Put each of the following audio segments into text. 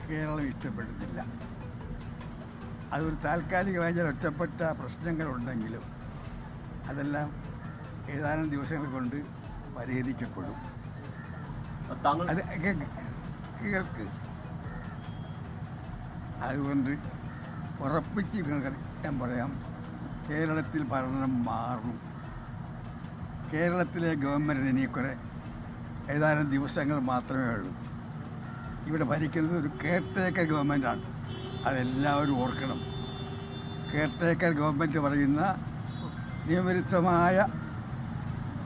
കേരളം ഇഷ്ടപ്പെടുന്നില്ല. അതൊരു താൽക്കാലികമായ ചില ഒറ്റപ്പെട്ട പ്രശ്നങ്ങളുണ്ടെങ്കിലും അതെല്ലാം ഏതാനും ദിവസങ്ങൾ കൊണ്ട് പരിഹരിക്കപ്പെടും. അത് കേൾക്ക്. അതുകൊണ്ട് ഉറപ്പിച്ച് ഞാൻ പറയാം, കേരളത്തിൽ ഭരണം മാറും. കേരളത്തിലെ ഗവൺമെൻറ്റിന് ഇനി ഏതാനും ദിവസങ്ങൾ മാത്രമേ ഉള്ളൂ. ഇവിടെ ഭരിക്കുന്നത് ഒരു കെയർടേക്കർ ഗവൺമെൻറ്റാണ്. അതെല്ലാവരും ഓർക്കണം. കെയർടേക്കർ ഗവൺമെൻറ് പറയുന്ന നിയമവിരുദ്ധമായ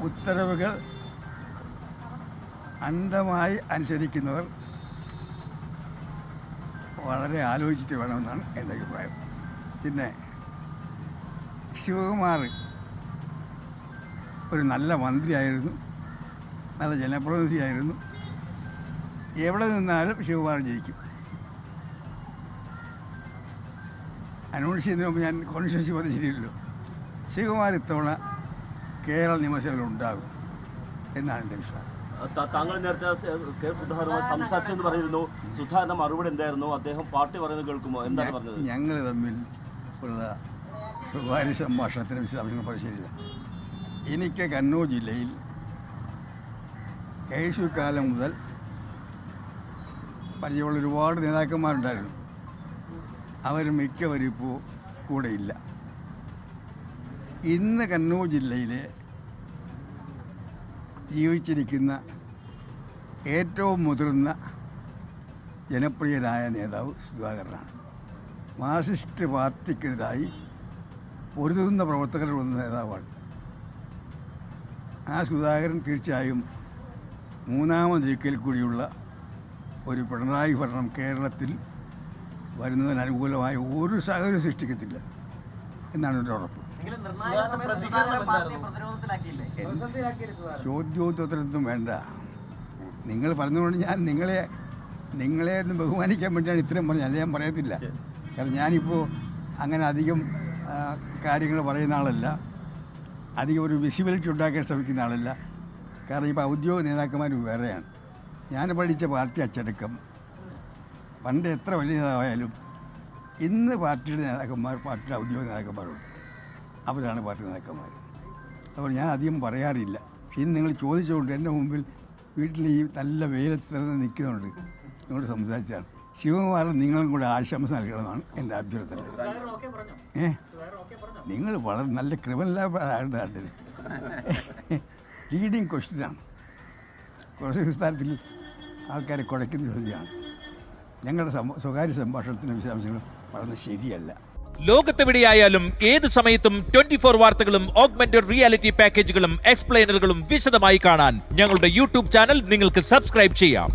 ഉത്തരവുകൾ അന്ധമായി അനുസരിക്കുന്നവർ വളരെ ആലോചിച്ചിട്ട് വേണമെന്നാണ് എൻ്റെ അഭിപ്രായം. പിന്നെ ശിവകുമാർ ഒരു നല്ല മന്ത്രിയായിരുന്നു, നല്ല ജനപ്രതിനിധിയായിരുന്നു. എവിടെ നിന്നാലും ശിവകുമാർ ജയിക്കും. അനൗൺസ് ചെയ്യുന്നതിന് മുമ്പ് ഞാൻ കോൺസ്റ്റിറ്റ്യൂൻസി പറഞ്ഞില്ലല്ലോ. ശിവകുമാർ ഇത്തവണ കേരള നിയമസഭയിൽ ഉണ്ടാകും എന്നാണ് എൻ്റെ വിശ്വാസം. താങ്കൾ നേരത്തെ കെ സുധാകരനുമായി സംസാരിച്ചെന്ന് പറഞ്ഞിരുന്നു. സുധാകരന്റെ മറുപടി എന്തായിരുന്നു? അദ്ദേഹം പാർട്ടി പറയുന്നത് കേൾക്കുമോ? എന്താണ് പറഞ്ഞത്? ഞങ്ങൾ തമ്മിൽ ഉള്ള സ്വകാര്യ സംഭാഷണത്തിന് വിശദാംശങ്ങൾ പരിശീലില്ല. എനിക്ക് കണ്ണൂർ ജില്ലയിൽ കേശു കാലം മുതൽ പരിചയമുള്ള ഒരുപാട് നേതാക്കന്മാരുണ്ടായിരുന്നു. അവർ മിക്കവരും ഇപ്പോൾ കൂടെയില്ല. ഇന്ന് കണ്ണൂർ ജില്ലയിലെ ജീവിച്ചിരിക്കുന്ന ഏറ്റവും മുതിർന്ന ജനപ്രിയനായ നേതാവ് സുധാകരനാണ്. മാർക്സിസ്റ്റ് പാർട്ടിക്കെതിരായി പൊരുതുന്ന പ്രവർത്തകരുള്ള നേതാവാണ്. ആ സുധാകരൻ തീർച്ചയായും മൂന്നാമതൊരിക്കൽ കൂടിയുള്ള ഒരു പിണറായി ഭരണം കേരളത്തിൽ വരുന്നതിന് അനുകൂലമായ ഒരു സാഹചര്യം സൃഷ്ടിക്കത്തില്ല എന്നാണ് എൻ്റെ ഉറപ്പ്. ചോദ്യോത്തരത്തൊന്നും വേണ്ട. നിങ്ങൾ പറഞ്ഞതുകൊണ്ട് ഞാൻ നിങ്ങളെ ഒന്ന് ബഹുമാനിക്കാൻ വേണ്ടിയാണ് ഇത്രയും പറഞ്ഞത്. അല്ല, ഞാൻ പറയത്തില്ല. കാരണം ഞാനിപ്പോൾ അങ്ങനെ അധികം കാര്യങ്ങൾ പറയുന്ന ആളല്ല, അധികം ഒരു വിസിബിലിറ്റി ഉണ്ടാക്കാൻ ശ്രമിക്കുന്ന ആളല്ല. കാരണം ഇപ്പോൾ ഔദ്യോഗിക നേതാക്കന്മാർ വേറെയാണ്. ഞാൻ പഠിച്ച പാർട്ടി അച്ചടക്കം പണ്ട് എത്ര വലിയ നേതാവായാലും ഇന്ന് പാർട്ടിയുടെ നേതാക്കന്മാർ, പാർട്ടിയുടെ ഔദ്യോഗിക നേതാക്കന്മാരുണ്ട്. അവരാണ് പാർട്ടി നേതാക്കന്മാർ. അപ്പോൾ ഞാൻ അധികം പറയാറില്ല. പക്ഷെ ഇന്ന് നിങ്ങൾ ചോദിച്ചുകൊണ്ട് എൻ്റെ മുമ്പിൽ വീട്ടിൽ ഈ നല്ല വെയിലത്ത് നിൽക്കുന്നുണ്ട്, നിങ്ങളോട് സംസാരിച്ചാണ്. ശിവകുമാരൻ നിങ്ങളും കൂടെ ആശംസ നൽകണമെന്നാണ് എൻ്റെ അഭ്യർത്ഥന. നിങ്ങൾ വളരെ നല്ല ക്രിമിനലാണ്. ലീഡിങ് ക്വസ്റ്റ്യനാണ്. കുറച്ച് വിസ്താരത്തിൽ ആൾക്കാരെ കുഴയ്ക്കുന്ന ചോദ്യമാണ്. ഞങ്ങളുടെ സ്വകാര്യ സംഭാഷണത്തിൻ്റെ വിശദാംശങ്ങൾ വളരെ ശരിയല്ല. ലോകത്തെവിടെയായാലും ഏത് സമയത്തും 24 വാർത്തകളും ഓഗ്മെന്റഡ് റിയാലിറ്റി പാക്കേജുകളും എക്സ്പ്ലെയിനറുകളും വിശദമായി കാണാൻ ഞങ്ങളുടെ യൂട്യൂബ് ചാനൽ നിങ്ങൾക്ക് സബ്സ്ക്രൈബ് ചെയ്യാം.